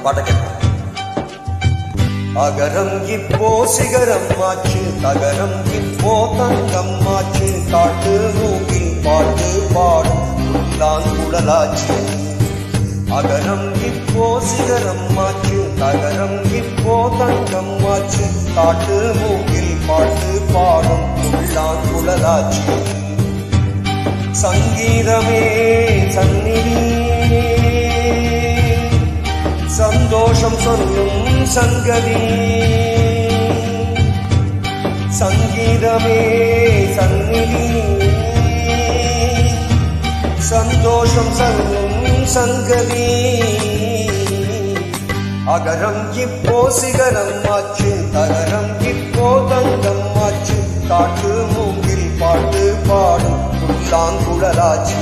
பாட்டை கேட்போம். அகரம் இப்போ சிகரம் ஆச்சு, தகரம் இப்போ தங்கம் ஆச்சு, காட்டு மூங்கில் பாட்டு பாடும் குழலாச்சு. அகரம் இப்போ சிகரம் ஆச்சு, தகரம் இப்போ தங்கம் ஆச்சு, காட்டு மூங்கில் பாட்டு பாடும் குழலாச்சு. சங்கீதமே சந்நிதி, சந்தோஷம் சொல்லும் சங்கதி. சங்கீதமே சந்நிதி, சந்தோஷம் சொல்லும் சங்கதி. அகரம் இப்போ சிகரம் ஆச்சு, தகரம் இப்போ தங்கம் ஆச்சு, காட்டு மூங்கில் பாட்டு பாடும் குழலாச்சு.